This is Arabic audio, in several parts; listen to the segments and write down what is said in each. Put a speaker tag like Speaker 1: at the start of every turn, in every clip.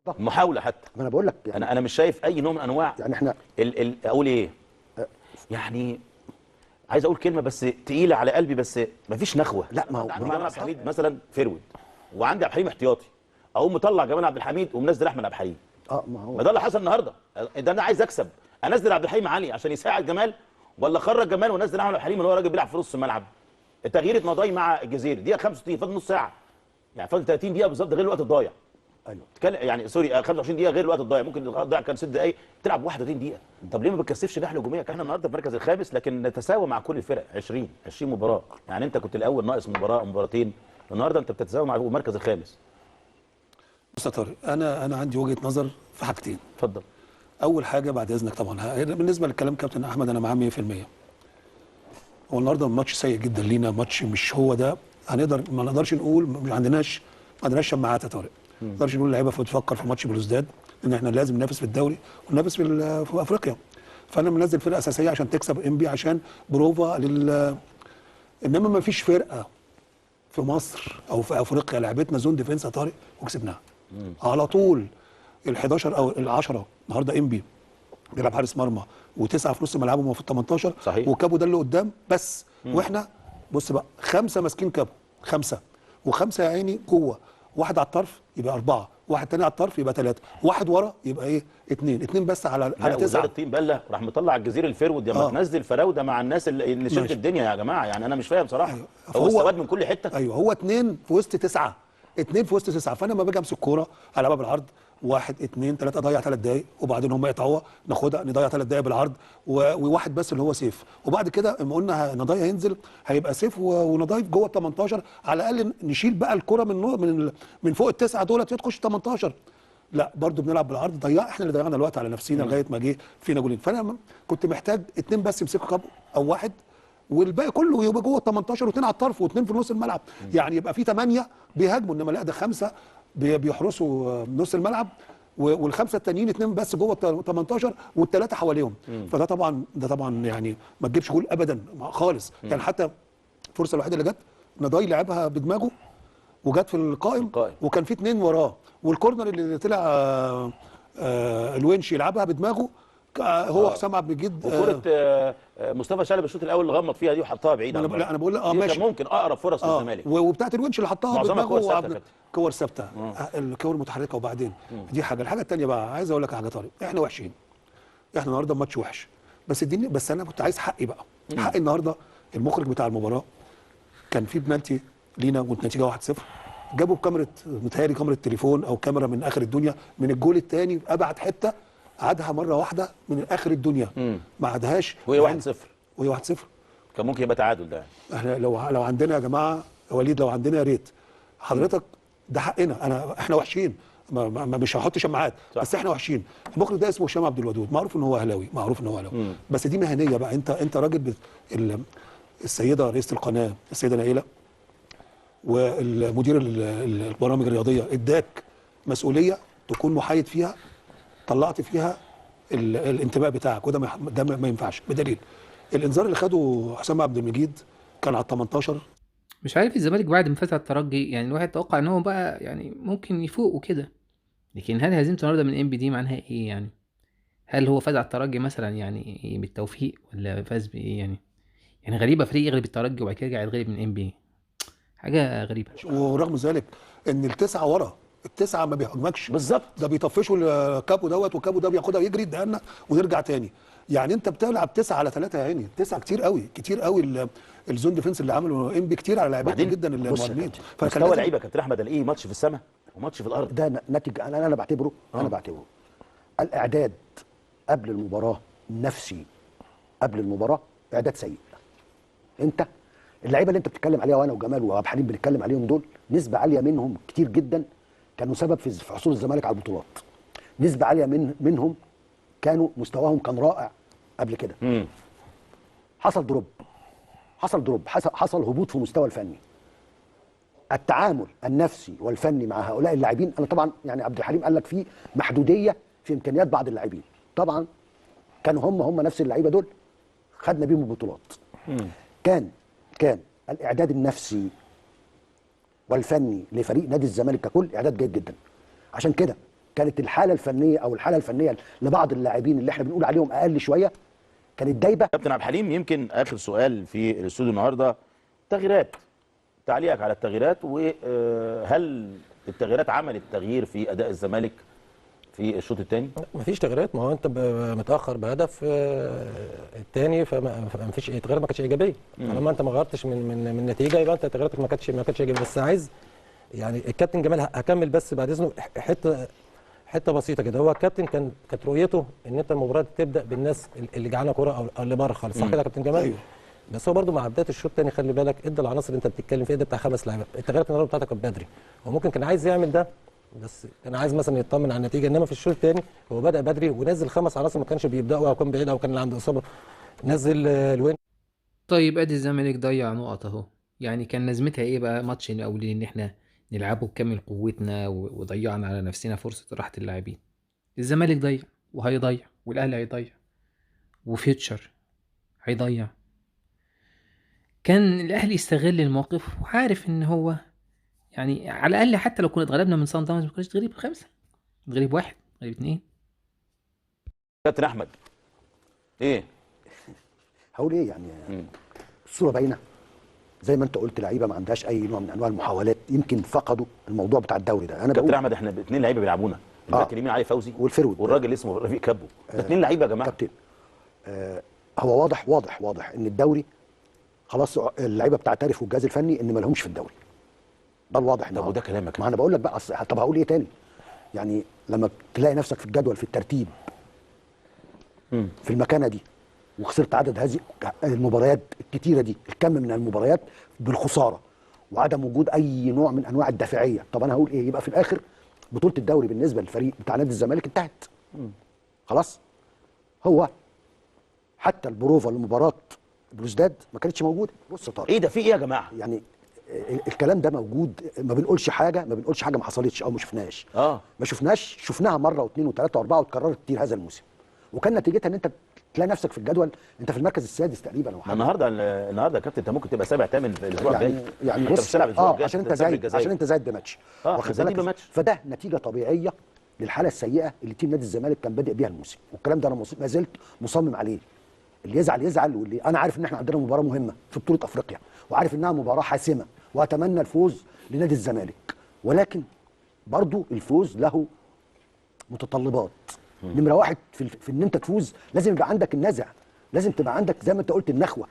Speaker 1: محاوله حتى.
Speaker 2: ما انا بقول لك يعني
Speaker 1: انا مش شايف اي نوع من انواع
Speaker 2: يعني احنا
Speaker 1: اقول ايه يعني. عايز اقول كلمه بس تقيله على قلبي، بس مفيش نخوه.
Speaker 2: لا ما هو
Speaker 1: عندي جمال عبد الحميد مثلا فيرود، وعندي عبد الحليم احتياطي، اقوم مطلع جمال عبد الحميد ومنزل احمد عبد الحليم.
Speaker 2: ما هو
Speaker 1: ما ده اللي حصل النهارده. ده انا عايز اكسب، انزل عبد الحليم علي عشان يساعد جمال، ولا اخرج جمال ونزل احمد عبد الحليم اللي هو راجل بيلعب في نص الملعب. تغيير مضاي مع الجزيري دقيقه 65 فاضل نص ساعه، يعني فاضل 30 دقيقه بالظبط، غير الوقت الضايع.
Speaker 2: ايوه
Speaker 1: يعني سوري 25 دقيقه غير الوقت الضايع، ممكن الضايع كان 6 دقائق تلعب 31 دقيقه. طب ليه ما بتكثفش ناحيه هجوميه؟ احنا النهارده في المركز الخامس لكن نتساوى مع كل الفرق 20 مباراه. يعني انت كنت الاول ناقص مباراه مباراتين، النهارده انت بتتساوى مع المركز الخامس.
Speaker 3: بص يا طارق، انا عندي وجهه نظر في حاجتين.
Speaker 1: اتفضل.
Speaker 3: اول حاجه بعد اذنك طبعا، بالنسبه للكلام كابتن احمد انا معاه 100%. هو النهارده ماتش سيء جدا لينا، ماتش مش هو ده. ما نقدرش نقول ما عندناش شماعات يا طارق. ما نقدرش نقول اللعيبه بتفكر في ماتش بلوزداد ان احنا لازم ننافس في الدوري وننافس في افريقيا. فانا منزل فرقه اساسيه عشان تكسب انبي، عشان بروفا انما ما فيش فرقه في مصر او في افريقيا لعبتنا زون ديفنس يا طارق وكسبناها على طول. ال11 او ال10 النهارده انبي بيلعب حارس مرمى وتسعه في نص ملعبهم في ال 18
Speaker 1: صحيح.
Speaker 3: وكابو ده اللي قدام بس. واحنا بص بقى 5 ماسكين كابو، 5 وخمسه يا عيني جوه، واحد على الطرف يبقى 4، واحد تاني على الطرف يبقى 3، واحد ورا يبقى ايه 2 بس على 9.
Speaker 1: وزاره الطين بله راح مطلع الجزيري الفيرود لما تنزل فراوده مع الناس اللي شلت الدنيا يا جماعه. يعني انا مش فاهم صراحه.
Speaker 3: أيوة.
Speaker 1: هو استواد من كل حته.
Speaker 3: ايوه هو 2 في وسط 9، 2 في وسط 9. فانا لما باجي امسك كوره العبها بالعرض 1 2 3 اضيع 3 دقايق، وبعدين هم يقطعوها ناخدها نضيع 3 دقايق بالعرض وواحد بس اللي هو سيف. وبعد كده اما قلنا نضايا هينزل هيبقى سيف ونضايف جوه ال 18 على الاقل نشيل بقى الكوره من فوق التسعه دولت تخش 18. لا برضو بنلعب بالعرض، احنا اللي ضيعنا الوقت على نفسينا لغايه ما جه فينا جولين. فانا كنت محتاج 2 بس يمسكوا كابو او واحد، والباقي كله يبقى جوه ال 18 و2 على الطرف و2 في نص الملعب. يعني يبقى في 8 بيهاجموا، انما لا ده 5 بيحرسوا نص الملعب والخمسه التانيين 2 بس جوه ال 18 والثلاثه حواليهم. فده طبعا يعني ما تجيبش جول ابدا خالص. يعني حتى الفرصه الوحيده اللي جت نضاي لعبها بدماغه وجت في القائم وكان في 2 وراه، والكورنر اللي طلع الونش يلعبها بدماغه هو حسام عبد المجيد.
Speaker 1: وكره مصطفى شلبي الشوط الاول اللي غمض فيها دي وحطها بعيد.
Speaker 3: انا بقول
Speaker 1: ماشي ممكن اقرب فرص للزمالك.
Speaker 3: وبتاعت الونش اللي حطها بدماغه كور ثابته، الكور متحركه. وبعدين دي حاجه. الحاجه الثانيه بقى عايز اقول لك حاجه طارق، احنا وحشين، احنا النهارده ماتش وحش، بس انا كنت عايز حقي بقى. حقي النهارده المخرج بتاع المباراه كان في بنالتي لينا والنتيجه 1-0، جابوا بكاميرا متهيألي كاميرا تليفون او كاميرا من اخر الدنيا من الجول الثاني ابعد حته، عادها مره واحده من اخر الدنيا ما عادهاش
Speaker 1: وهي 1-0 كان ممكن يبقى تعادل. ده
Speaker 3: احنا لو عندنا يا جماعه وليد، لو عندنا يا ريت حضرتك، ده حقنا. احنا وحشين، مش هحط شماعات بس احنا وحشين. المخرج ده اسمه هشام عبد الودود، معروف ان هو اهلاوي، بس دي مهنيه بقى. انت راجل السيده رئيسه القناه السيده نائله والمدير البرامج الرياضيه اداك مسؤوليه تكون محايد فيها، طلعت فيها الانتماء بتاعك، وده ما ينفعش. بدليل الانذار اللي خده حسام عبد المجيد كان على 18.
Speaker 4: مش عارف الزمالك بعد ما فاز على الترجي، يعني الواحد توقع ان هو بقى يعني ممكن يفوق وكده، لكن هل هزيمته النهارده من ام بي دي معناها ايه يعني؟ هل هو فاز على الترجي مثلا يعني بالتوفيق، ولا فاز بايه يعني؟ يعني غريبه فريق يغلب الترجي وبعد كده يرجع يتغلب من ام بي، حاجه غريبه.
Speaker 3: ورغم ذلك ان التسعه ورا، التسعه ما بيهاجمكش
Speaker 1: بالظبط،
Speaker 3: ده بيطفشوا الكابو دوت، والكابو ده بياخدها ويجري يدهنا ونرجع تاني. يعني انت بتلعب 9 على 3 يا عيني، 9 كتير قوي كتير قوي. الزون ديفنس اللي عمله ام بي كتير على لعيبتنا جدا المهاجمين.
Speaker 1: مستوى لعيبه كابتن احمد الاقيه ماتش في السماء وماتش في الارض.
Speaker 2: ده ناتج، انا بعتبره الاعداد قبل المباراه، النفسي قبل المباراه اعداد سيء. انت اللعيبه اللي انت بتتكلم عليها وانا وجمال وعبد الحليم بنتكلم عليهم دول، نسبه عاليه منهم كتير جدا كانوا سبب في حصول الزمالك على البطولات. نسبه عاليه منهم كانوا مستواهم كان رائع قبل كده. حصل دروب، حصل هبوط في المستوى الفني. التعامل النفسي والفني مع هؤلاء اللاعبين، انا طبعا يعني عبد الحليم قال لك في محدوديه في امكانيات بعض اللاعبين، طبعا كانوا هم نفس اللعيبه دول خدنا بيهم البطولات. كان الاعداد النفسي والفني لفريق نادي الزمالك ككل اعداد جيد جدا. عشان كده كانت الحاله الفنيه او الحاله الفنيه لبعض اللاعبين اللي احنا بنقول عليهم اقل شويه كانت دايبه.
Speaker 1: كابتن عبد الحليم، يمكن اخر سؤال في الاستوديو النهارده، تغييرات، تعليقك على التغييرات، وهل التغييرات عملت تغيير في اداء الزمالك في الشوط الثاني؟
Speaker 5: مفيش تغييرات، ما هو انت متاخر بهدف الثاني، فمفيش التغييرات ما كانتش ايجابيه. طالما انت ما غيرتش من النتيجه يبقى انت تغييراتك ما كانتش ايجابيه. بس عايز يعني الكابتن جمال هكمل بس بعد اذنه حته بسيطه كده. هو الكابتن كانت رؤيته ان انت المباراه تبدا بالناس اللي جعانه كوره او اللي بره خالص، صح كده يا كابتن جمال؟
Speaker 3: أيوه.
Speaker 5: بس هو برده مع بدايه الشوط الثاني خلي بالك ادى العناصر اللي انت بتتكلم فيها، ده بتاع 5 لعيبه، التغييرات النهارده بتاعتك كانت بدري. هو ممكن كان عايز يعمل ده، بس كان عايز مثلا يطمن على النتيجه، انما في الشوط الثاني هو بدا بدري ونزل 5 عناصر ما كانش بيبداوا او كان بعيد او كان اللي عنده اصابه، نزل الوين.
Speaker 4: طيب ادي الزمالك ضيع نقط اهو، يعني كان لازمتها ايه بقى ماتش الاولي ان احنا نلعبه بكامل قوتنا وضيعنا على نفسنا فرصة راحة اللاعبين؟ الزمالك ضيع وهيضيع، والاهلي هيضيع، وفيوتشر هيضيع. كان الاهلي يستغل الموقف وعارف ان هو يعني على الاقل حتى لو كنا اتغلبنا من صن داونز ما كناش تغلب 5، تغلب 1، تغلب 2.
Speaker 1: كابتن احمد ايه؟
Speaker 2: هقول ايه يعني؟ الصوره باينه زي ما انت قلت، لعيبه ما عندهاش اي نوع من انواع المحاولات، يمكن فقدوا الموضوع بتاع الدوري ده. انا
Speaker 1: كابتن
Speaker 2: بقول
Speaker 1: احمد، احنا 2 لعيبه بيلعبونا، الباك اليمين علي فوزي
Speaker 2: والفرود
Speaker 1: والراجل اللي اسمه رفيق كابو، ده 2 لعيبه يا جماعه.
Speaker 2: كابتن هو واضح ان الدوري خلاص اللعيبه بتعترف والجهاز الفني ان ما لهمش في الدوري. ده الواضح.
Speaker 1: طب وده كلامك؟
Speaker 2: ما انا بقول لك بقى طب هقول ايه تاني؟ يعني لما تلاقي نفسك في الجدول في الترتيب في المكانه دي، وخسرت عدد هذه المباريات الكتيره دي، الكم من المباريات بالخساره وعدم وجود اي نوع من انواع الدافعيه، طب انا هقول ايه؟ يبقى في الاخر بطوله الدوري بالنسبه للفريق بتاع نادي الزمالك انتهت. خلاص. هو حتى البروفا لمباراه بلوزداد ما كانتش موجوده. بص يا طارق،
Speaker 1: ايه ده؟ في ايه يا جماعه؟
Speaker 2: يعني الكلام ده موجود، ما بنقولش حاجه ما حصلتش او ما شفناش. ما شفناش، شفناها مره واثنين وثلاثه واربعه واتكررت كتير هذا الموسم، وكان نتيجتها ان انت تلاقي نفسك في الجدول انت في المركز السادس تقريبا او حاجه.
Speaker 1: النهارده يا كابتن انت ممكن تبقى 7 8 في الاسبوع الجاي.
Speaker 2: يعني
Speaker 1: انت
Speaker 2: بص،
Speaker 1: مش هتلعب الاسبوع الجاي
Speaker 2: عشان انت زايد بماتش، واخد
Speaker 1: زايد
Speaker 2: بالك؟
Speaker 1: بماتش.
Speaker 2: فده نتيجه طبيعيه للحاله السيئه اللي تيم نادي الزمالك كان بادئ بيها الموسم، والكلام ده انا ما زلت مصمم عليه. اللي يزعل، واللي انا عارف ان احنا عندنا مباراه مهمه في بطوله افريقيا، وعارف انها مباراه حاسمه، واتمنى الفوز لنادي الزمالك، ولكن برضو الفوز له متطلبات. نمره واحد في ان انت تفوز لازم يبقى عندك النزع، لازم تبقى عندك زي ما انت قلت النخوه.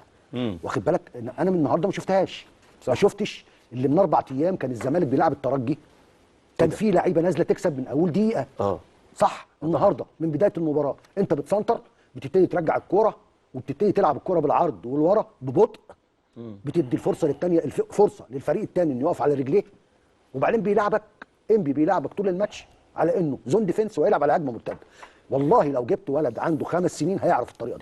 Speaker 2: واخد بالك؟ انا من النهارده ما شفتهاش، ما شفتش اللي من 4 ايام كان الزمالك بيلعب الترجي كان في لعيبه نازله تكسب من اول دقيقه. صح. النهارده من بدايه المباراه انت بتسنتر، بتبتدي ترجع الكوره وبتبتدي تلعب الكوره بالعرض والورا ببطء، بتدي الفرصه للثانيه، فرصه للفريق الثاني انه يقف على رجليه، وبعدين بيلعبك انبي بيلعبك طول الماتش على انه زون ديفنس ويلعب على هجمه مرتده. والله لو جبت ولد عنده 5 سنين هيعرف الطريقه دي.